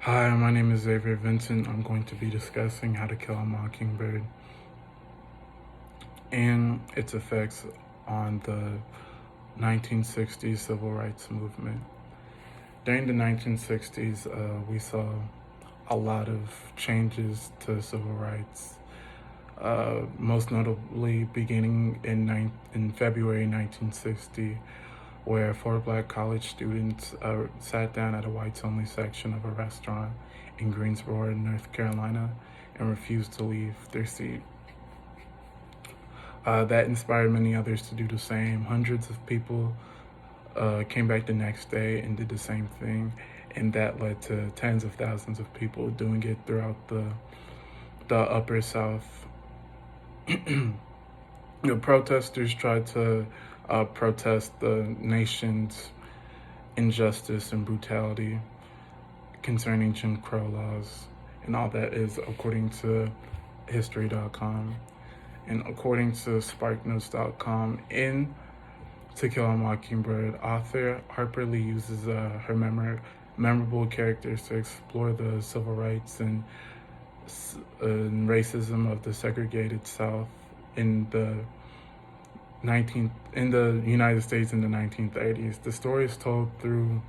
Hi, my name is Xavier Vincent. I'm going to be discussing How to Kill a Mockingbird and its effects on the 1960s civil rights movement. During the 1960s, we saw a lot of changes to civil rights, most notably beginning in February 1960, where four black college students sat down at a whites-only section of a restaurant in Greensboro, North Carolina, and refused to leave their seat. That inspired many others to do the same. Hundreds of people came back the next day and did the same thing, and that led to tens of thousands of people doing it throughout the Upper South. The protesters tried to protest the nation's injustice and brutality concerning Jim Crow laws, and all that is according to History.com. And according to SparkNotes.com, in To Kill a Mockingbird, author Harper Lee uses her memorable characters to explore the civil rights and racism of the segregated South in the United States in the 1930s. The story is told through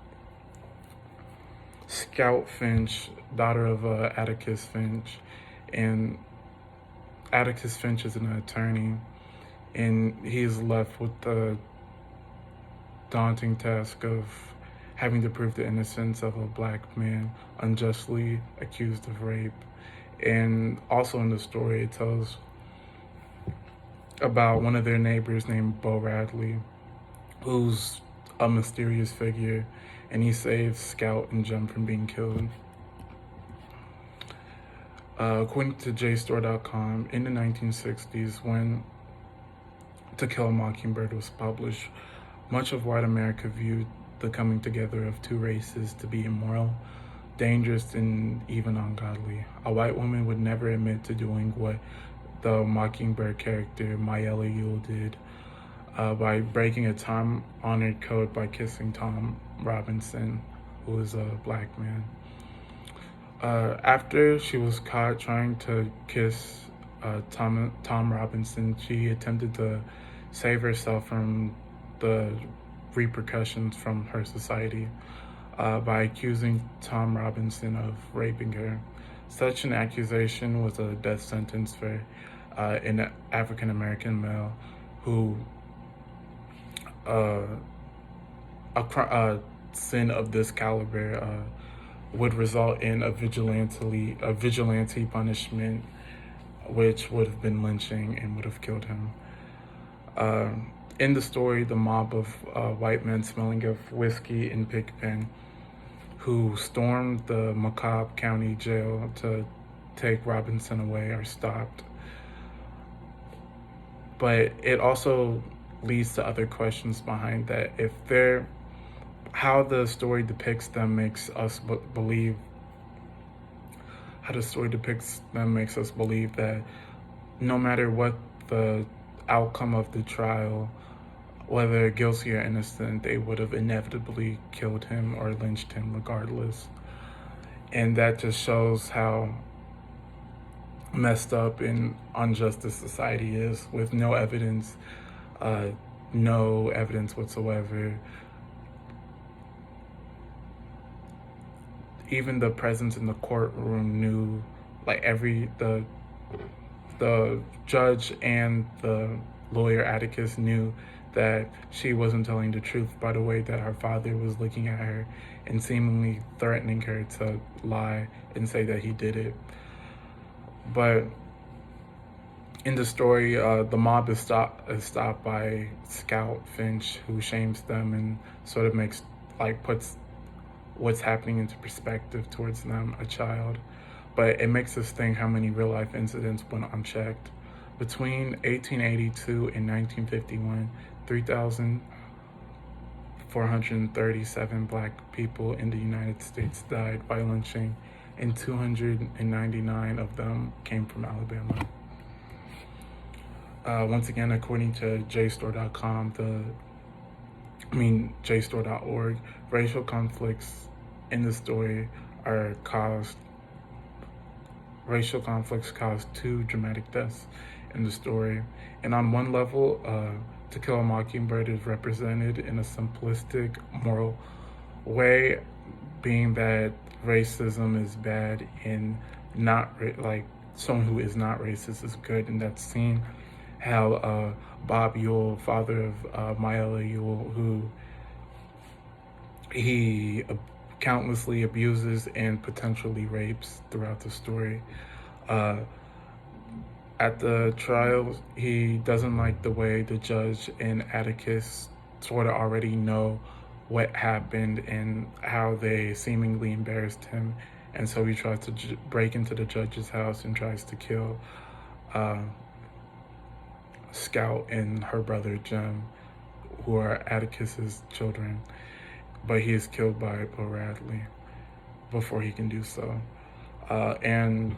Scout Finch, daughter of Atticus Finch, and Atticus Finch is an attorney, and he is left with the daunting task of having to prove the innocence of a black man unjustly accused of rape. And also in the story, it tells about one of their neighbors named Bo Radley, who's a mysterious figure, and he saves Scout and Jem from being killed. According to JSTOR.com, in the 1960s, when To Kill a Mockingbird was published, much of white America viewed the coming together of two races to be immoral, dangerous, and even ungodly. A white woman would never admit to doing what the Mockingbird character Mayella Ewell did by breaking a time-honored code by kissing Tom Robinson, who is a black man. After she was caught trying to kiss Tom Robinson, she attempted to save herself from the repercussions from her society by accusing Tom Robinson of raping her. Such an accusation was a death sentence for an African-American male who a sin of this caliber would result in a vigilante punishment, which would have been lynching and would have killed him. In the story, the mob of white men smelling of whiskey and pigpen who stormed the Macomb County Jail to take Robinson away are stopped. But it also leads to other questions behind that. How the story depicts them makes us believe that no matter what the outcome of the trial, whether guilty or innocent, they would have inevitably killed him or lynched him regardless. And that just shows how messed up and unjust this society is, with no evidence whatsoever. Even the presence in the courtroom knew, like the judge and the lawyer Atticus knew that she wasn't telling the truth by the way that her father was looking at her and seemingly threatening her to lie and say that he did it. But in the story, the mob is stopped by Scout Finch, who shames them and sort of puts what's happening into perspective towards them, a child. But it makes us think how many real-life incidents went unchecked. Between 1882 and 1951, 3,437 black people in the United States died by lynching, and 299 of them came from Alabama. Once again, according to JSTOR.com, JSTOR.org, racial conflicts in the story are caused, racial conflicts caused 2 dramatic deaths in the story. And on one level, To Kill a Mockingbird is represented in a simplistic moral way, being that racism is bad and not like someone who is not racist is good. And that's seen how Bob Ewell, father of Myla Ewell, who he countlessly abuses and potentially rapes throughout the story. Uh, at the trial, he doesn't like the way the judge and Atticus sort of already know what happened and how they seemingly embarrassed him. And so he tries to break into the judge's house and tries to kill uh, Scout and her brother Jim, who are Atticus's children. But he is killed by Bill Radley before he can do so. And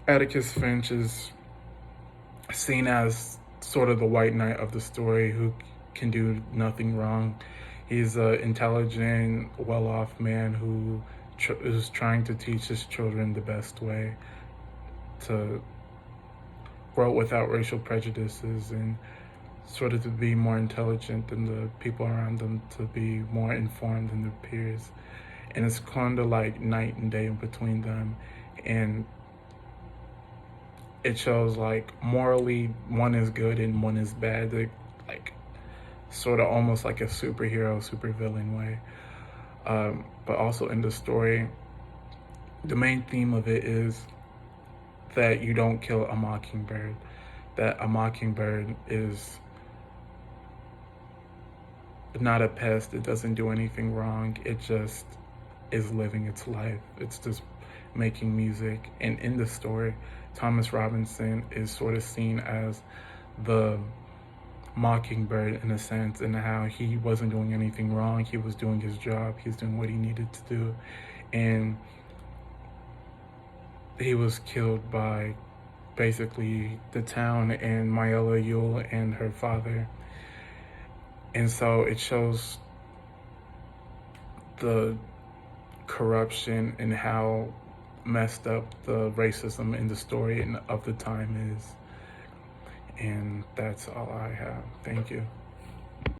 Atticus Finch is seen as sort of the white knight of the story who can do nothing wrong. He's an intelligent, well-off man who is trying to teach his children the best way to grow without racial prejudices and sort of to be more intelligent than the people around them, to be more informed than their peers. And it's kind of like night and day in between them. And it shows like morally one is good and one is bad. They're like sort of almost like a superhero, supervillain way. But also in the story, the main theme of it is that you don't kill a mockingbird. That a mockingbird is not a pest. It doesn't do anything wrong. It just is living its life. It's just making music. And in the story, Thomas Robinson is sort of seen as the mockingbird in a sense, and how he wasn't doing anything wrong. He was doing his job. He was doing what he needed to do. And he was killed by basically the town and Myla Ewell and her father. And so it shows the corruption and how messed up the racism in the story and of the time is. And that's all I have. Thank you.